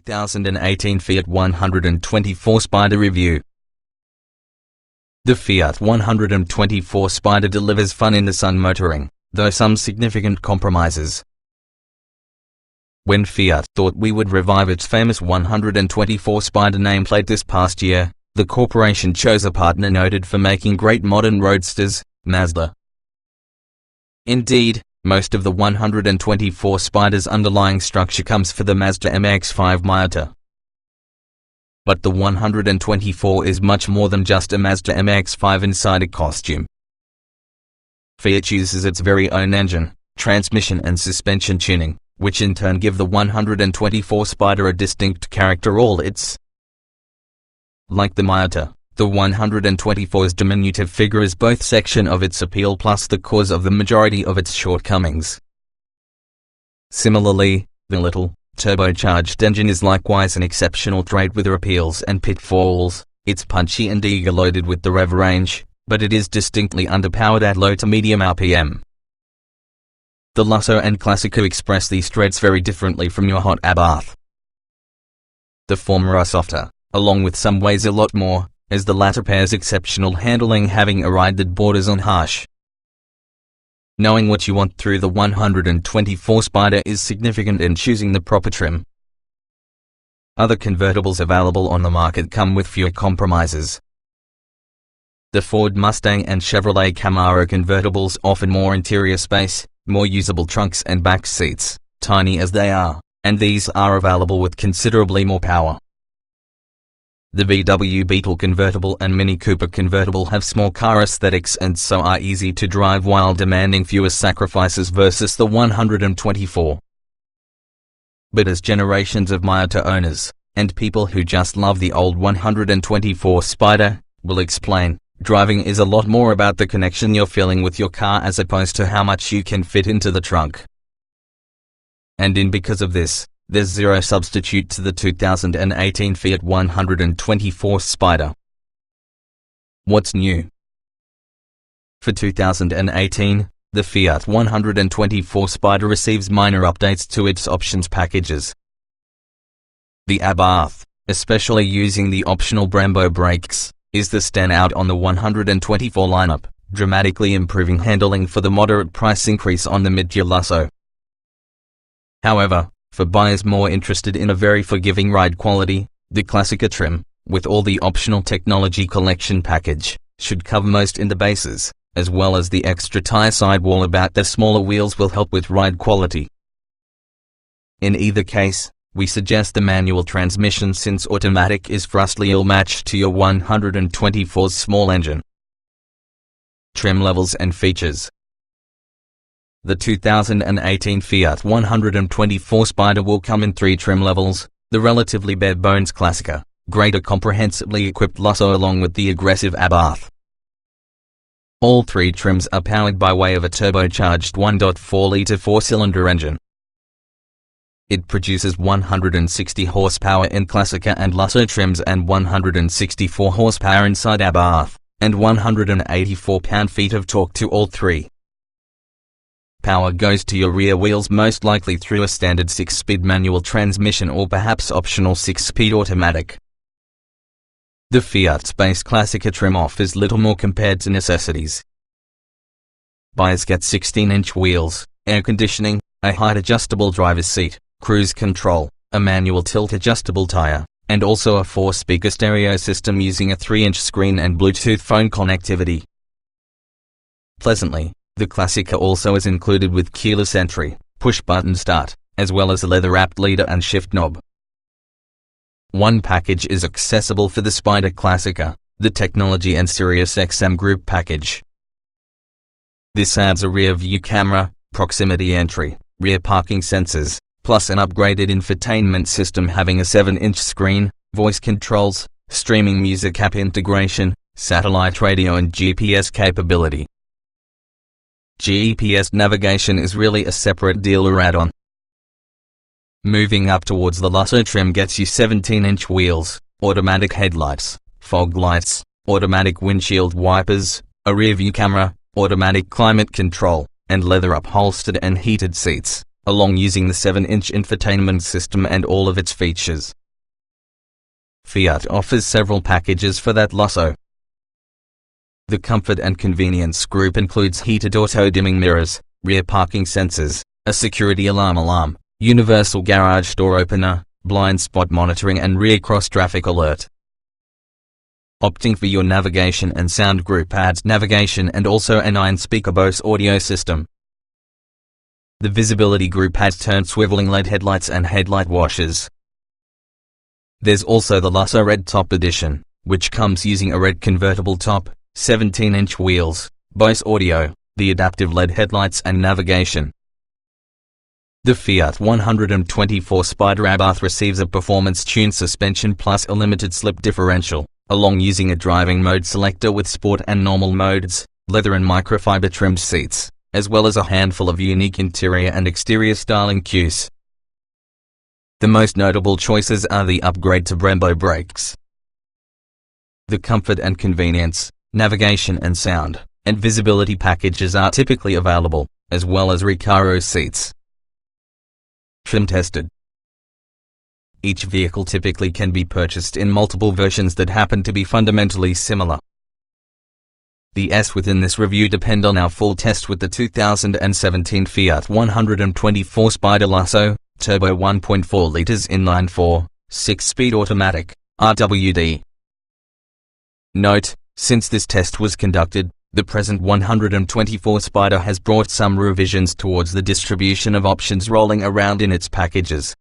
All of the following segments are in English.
2018 Fiat 124 Spider Review. The Fiat 124 Spider delivers fun in the sun motoring, though some significant compromises. When Fiat thought we would revive its famous 124 Spider nameplate this past year, the corporation chose a partner noted for making great modern roadsters, Mazda. Indeed, most of the 124 Spider's underlying structure comes from the Mazda MX-5 motor. But the 124 is much more than just a Mazda MX-5 inside a costume. Fiat uses its very own engine, transmission and suspension tuning, which in turn give the 124 Spider a distinct character all its. Like the motor, the 124's diminutive figure is both section of its appeal plus the cause of the majority of its shortcomings. Similarly, the little, turbocharged engine is likewise an exceptional trait with appeals and pitfalls. It's punchy and eager loaded with the rev range, but it is distinctly underpowered at low to medium RPM. The Lusso and Classico express these traits very differently from your hot Abarth. The former are softer, along with some ways a lot more, as the latter pairs exceptional handling having a ride that borders on harsh. Knowing what you want through the 124 Spider is significant in choosing the proper trim. Other convertibles available on the market come with fewer compromises. The Ford Mustang and Chevrolet Camaro convertibles offer more interior space, more usable trunks and back seats, tiny as they are, and these are available with considerably more power. The VW Beetle convertible and Mini Cooper convertible have small car aesthetics and so are easy to drive while demanding fewer sacrifices versus the 124. But as generations of motor owners, and people who just love the old 124 Spider, will explain, driving is a lot more about the connection you're feeling with your car as opposed to how much you can fit into the trunk. And because of this, there's zero substitute to the 2018 Fiat 124 Spider. What's new? For 2018, the Fiat 124 Spider receives minor updates to its options packages. The Abarth, especially using the optional Brembo brakes, is the standout on the 124 lineup, dramatically improving handling for the moderate price increase on the mid-tier Lusso. However, for buyers more interested in a very forgiving ride quality, the Classica trim, with all the optional technology collection package, should cover most in the bases, as well as the extra tire sidewall about the smaller wheels will help with ride quality. In either case, we suggest the manual transmission since automatic is vastly ill-matched to your 124's small engine. Trim levels and features. The 2018 Fiat 124 Spider will come in 3 trim levels: the relatively bare-bones Classica, greater comprehensively equipped Lusso along with the aggressive Abarth. All 3 trims are powered by way of a turbocharged 1.4-litre 4-cylinder engine. It produces 160 horsepower in Classica and Lusso trims and 164 horsepower inside Abarth, and 184 pound-feet of torque to all 3. Power goes to your rear wheels most likely through a standard 6-speed manual transmission or perhaps optional 6-speed automatic. The Fiat's base Classica trim offers little more compared to necessities. Buyers get 16-inch wheels, air conditioning, a height-adjustable driver's seat, cruise control, a manual tilt-adjustable tire, and also a 4-speaker stereo system using a 3-inch screen and Bluetooth phone connectivity. Pleasantly, the Classica also is included with keyless entry, push-button start, as well as a leather-wrapped leader and shift knob. One package is accessible for the Spider Classica, the Technology and Sirius XM Group package. This adds a rear-view camera, proximity entry, rear parking sensors, plus an upgraded infotainment system having a 7-inch screen, voice controls, streaming music app integration, satellite radio and GPS capability. GPS navigation is really a separate deal or add-on. Moving up towards the Lusso trim gets you 17-inch wheels, automatic headlights, fog lights, automatic windshield wipers, a rear-view camera, automatic climate control, and leather-upholstered and heated seats, along using the 7-inch infotainment system and all of its features. Fiat offers several packages for that Lusso. The comfort and convenience group includes heated auto-dimming mirrors, rear parking sensors, a security alarm, universal garage door opener, blind spot monitoring and rear cross-traffic alert. Opting for your navigation and sound group adds navigation and also a 9-speaker Bose audio system. The visibility group has turned swiveling LED headlights and headlight washers. There's also the Lusso Red Top Edition, which comes using a red convertible top, 17-inch wheels, Bose audio, the adaptive LED headlights and navigation. The Fiat 124 Spider Abarth receives a performance-tuned suspension plus a limited slip differential, along using a driving mode selector with sport and normal modes, leather and microfiber trimmed seats, as well as a handful of unique interior and exterior styling cues. The most notable choices are the upgrade to Brembo brakes. The comfort and convenience, navigation and sound, and visibility packages are typically available, as well as Recaro seats. Trim tested. Each vehicle typically can be purchased in multiple versions that happen to be fundamentally similar. The S within this review depend on our full test with the 2017 Fiat 124 Spider Lusso, turbo 1.4 liters inline-4, 6-speed automatic, RWD. Note, since this test was conducted, the present 124 Spider has brought some revisions towards the distribution of options rolling around in its packages.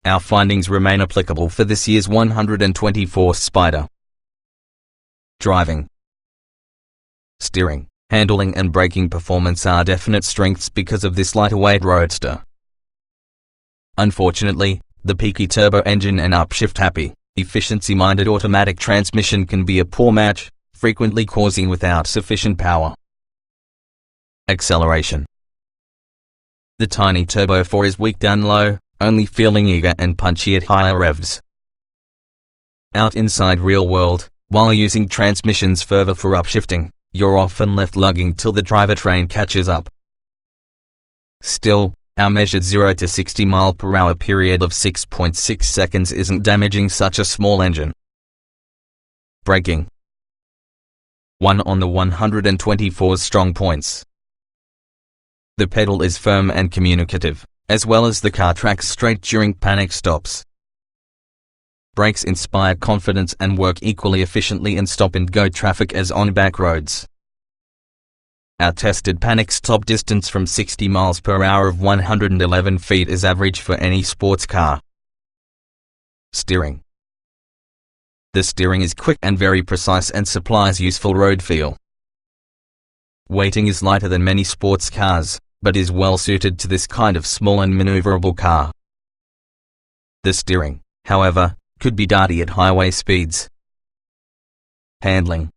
Our findings remain applicable for this year's 124 Spider. Driving, steering, handling and braking performance are definite strengths because of this lighter-weight roadster. Unfortunately, the peaky turbo engine and upshift-happy, efficiency-minded automatic transmission can be a poor match, frequently causing without sufficient power. Acceleration. The tiny Turbo 4 is weak down low, only feeling eager and punchy at higher revs. Out inside real world, while using transmissions further for upshifting, you're often left lugging till the drivetrain catches up. Still, our measured 0 to 60 mph period of 6.6 seconds isn't damaging such a small engine. Braking. One on the 124's strong points. The pedal is firm and communicative, as well as the car tracks straight during panic stops. Brakes inspire confidence and work equally efficiently in stop-and-go traffic as on back roads. Our tested panic stop distance from 60 mph of 111 feet is average for any sports car. Steering. The steering is quick and very precise and supplies useful road feel. Weighting is lighter than many sports cars, but is well suited to this kind of small and maneuverable car. The steering, however, could be darty at highway speeds. Handling.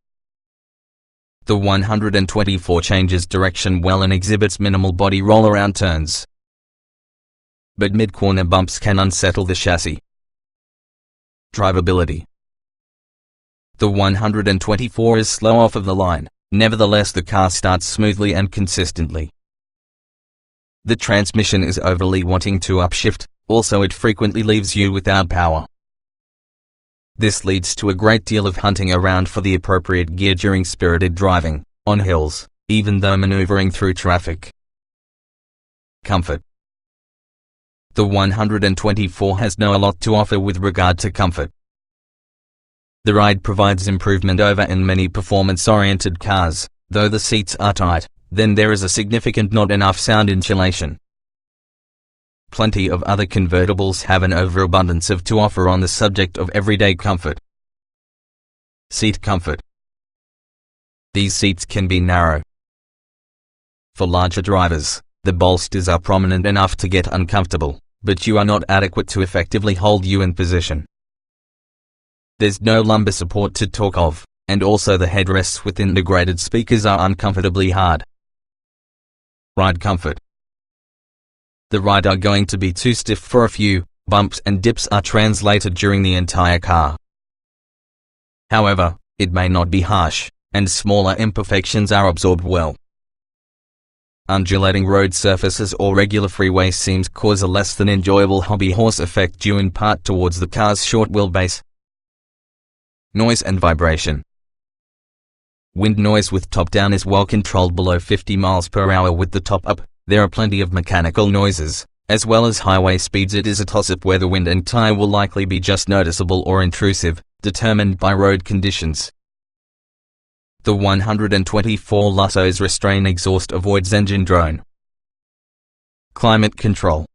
The 124 changes direction well and exhibits minimal body roll-around turns. But mid-corner bumps can unsettle the chassis. Drivability. The 124 is slow off of the line, nevertheless the car starts smoothly and consistently. The transmission is overly wanting to upshift, also it frequently leaves you without power. This leads to a great deal of hunting around for the appropriate gear during spirited driving, on hills, even though maneuvering through traffic. Comfort. The 124 has a lot to offer with regard to comfort. The ride provides improvement over in many performance-oriented cars, though the seats are tight, then there is a significant not enough sound insulation. Plenty of other convertibles have an overabundance of to offer on the subject of everyday comfort. Seat comfort. These seats can be narrow. For larger drivers, the bolsters are prominent enough to get uncomfortable, but you are not adequate to effectively hold you in position. There's no lumbar support to talk of, and also the headrests with integrated speakers are uncomfortably hard. Ride comfort. The ride are going to be too stiff for a few, bumps and dips are translated during the entire car. However, it may not be harsh, and smaller imperfections are absorbed well. undulating road surfaces or regular freeway seams cause a less than enjoyable hobby horse effect due in part towards the car's short wheelbase. Noise and vibration. Wind noise with top down is well controlled below 50 miles per hour. With the top up, there are plenty of mechanical noises, as well as highway speeds. It is a toss-up where the wind and tire will likely be just noticeable or intrusive, determined by road conditions. The 124 Lusso's restrain exhaust avoids engine drone. Climate control.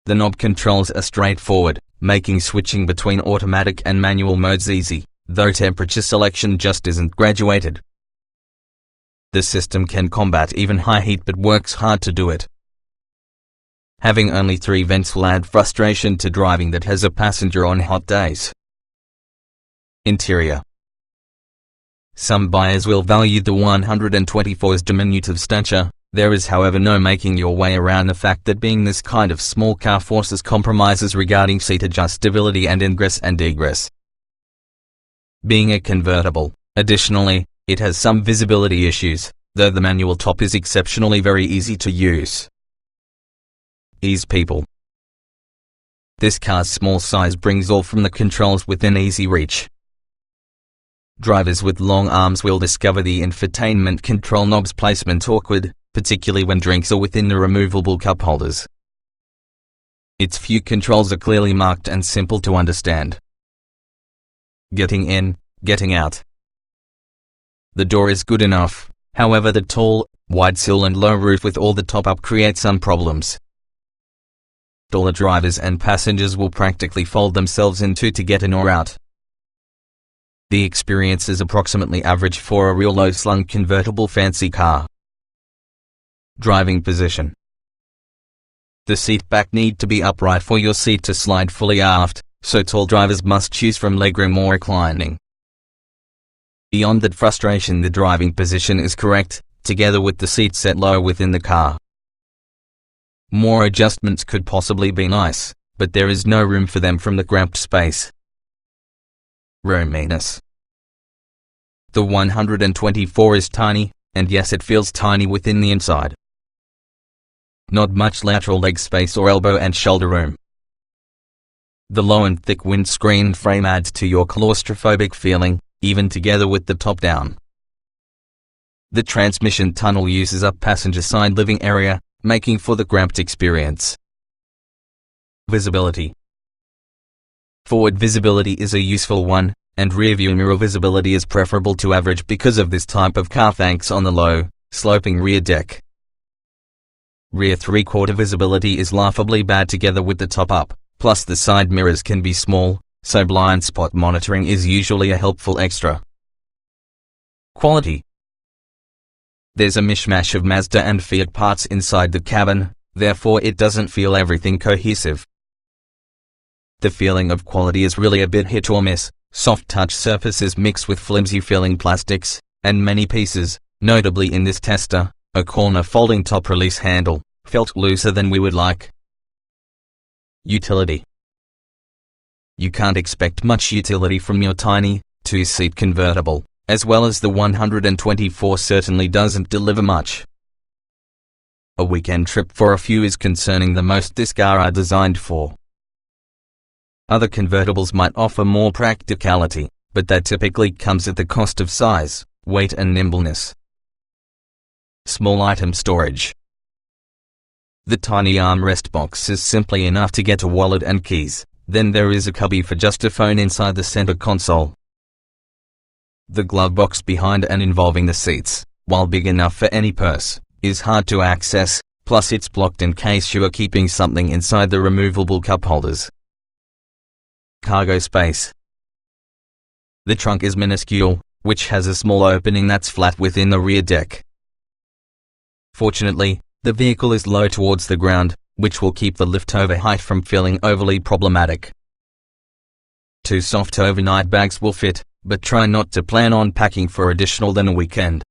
The knob controls are straightforward, making switching between automatic and manual modes easy, though temperature selection just isn't graduated. The system can combat even high heat but works hard to do it. Having only 3 vents will add frustration to driving that has a passenger on hot days. Interior. Some buyers will value the 124's diminutive stature. There is however no making your way around the fact that being this kind of small car forces compromises regarding seat adjustability and ingress and egress. Being a convertible, additionally, it has some visibility issues, though the manual top is exceptionally very easy to use. Ease people. This car's small size brings all from the controls within easy reach. Drivers with long arms will discover the infotainment control knob's placement awkward, particularly when drinks are within the removable cup holders. Its few controls are clearly marked and simple to understand. Getting in, getting out. The door is good enough, however the tall, wide sill and low roof with all the top up create some problems. Taller drivers and passengers will practically fold themselves in two to get in or out. The experience is approximately average for a real low-slung convertible fancy car. Driving position. The seat back need to be upright for your seat to slide fully aft, so tall drivers must choose from legroom or reclining. Beyond that frustration, the driving position is correct, together with the seat set low within the car. More adjustments could possibly be nice, but there is no room for them from the cramped space. Roominess. The 124 is tiny, and yes, it feels tiny within the inside. Not much lateral leg space or elbow and shoulder room. The low and thick windscreen frame adds to your claustrophobic feeling, even together with the top down. The transmission tunnel uses up passenger side living area, making for the cramped experience. Visibility. Forward visibility is a useful one, and rearview mirror visibility is preferable to average because of this type of car thanks on the low, sloping rear deck. Rear three-quarter visibility is laughably bad together with the top up, plus the side mirrors can be small, so blind spot monitoring is usually a helpful extra. Quality. There's a mishmash of Mazda and Fiat parts inside the cabin, therefore it doesn't feel everything cohesive. The feeling of quality is really a bit hit or miss. Soft touch surfaces mixed with flimsy feeling plastics, and many pieces, notably in this tester, a corner folding top release handle, felt looser than we would like. Utility. You can't expect much utility from your tiny, two-seat convertible, as well as the 124 certainly doesn't deliver much. A weekend trip for a few is concerning the most this car are designed for. Other convertibles might offer more practicality, but that typically comes at the cost of size, weight and nimbleness. Small item storage. The tiny armrest box is simply enough to get a wallet and keys, then there is a cubby for just a phone inside the center console. The glove box behind and involving the seats, while big enough for any purse, is hard to access, plus it's blocked in case you are keeping something inside the removable cup holders. Cargo space. The trunk is minuscule, which has a small opening that's flat within the rear deck. Fortunately, the vehicle is low towards the ground, which will keep the lift-over height from feeling overly problematic. 2 soft overnight bags will fit, but try not to plan on packing for additional than a weekend.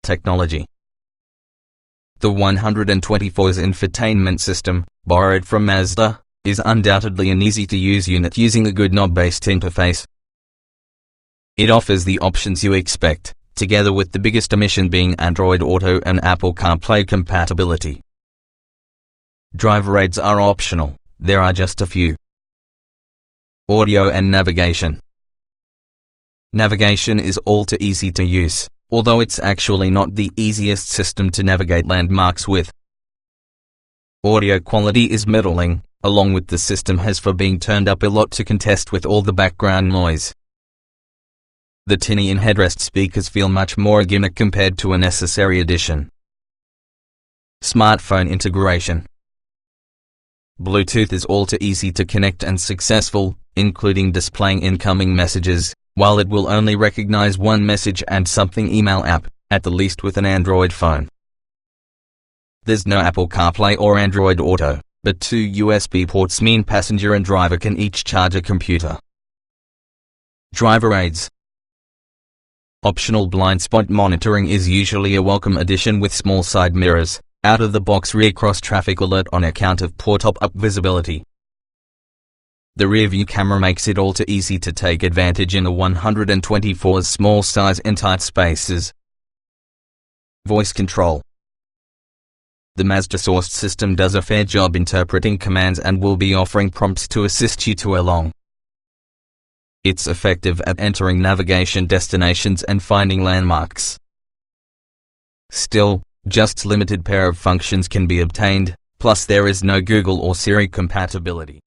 Technology. The 124's infotainment system, borrowed from Mazda, is undoubtedly an easy-to-use unit using a good knob-based interface. It offers the options you expect, together with the biggest omission being Android Auto and Apple CarPlay compatibility. Driver aids are optional, there are just a few. Audio and navigation. Navigation is all too easy to use, although it's actually not the easiest system to navigate landmarks with. Audio quality is middling, along with the system has for being turned up a lot to contest with all the background noise. The tinny and headrest speakers feel much more gimmick compared to a necessary addition. Smartphone integration. Bluetooth is all too easy to connect and successful, including displaying incoming messages, while it will only recognize one message and something email app, at the least with an Android phone. There's no Apple CarPlay or Android Auto, but 2 USB ports mean passenger and driver can each charge a computer. Driver aids. Optional blind spot monitoring is usually a welcome addition with small side mirrors, out-of-the-box rear cross-traffic alert on account of poor top-up visibility. The rear-view camera makes it all too easy to take advantage in a 124's small size in tight spaces. Voice control. The Mazda-sourced system does a fair job interpreting commands and will be offering prompts to assist you to along. It's effective at entering navigation destinations and finding landmarks. Still, just limited pair of functions can be obtained, plus there is no Google or Siri compatibility.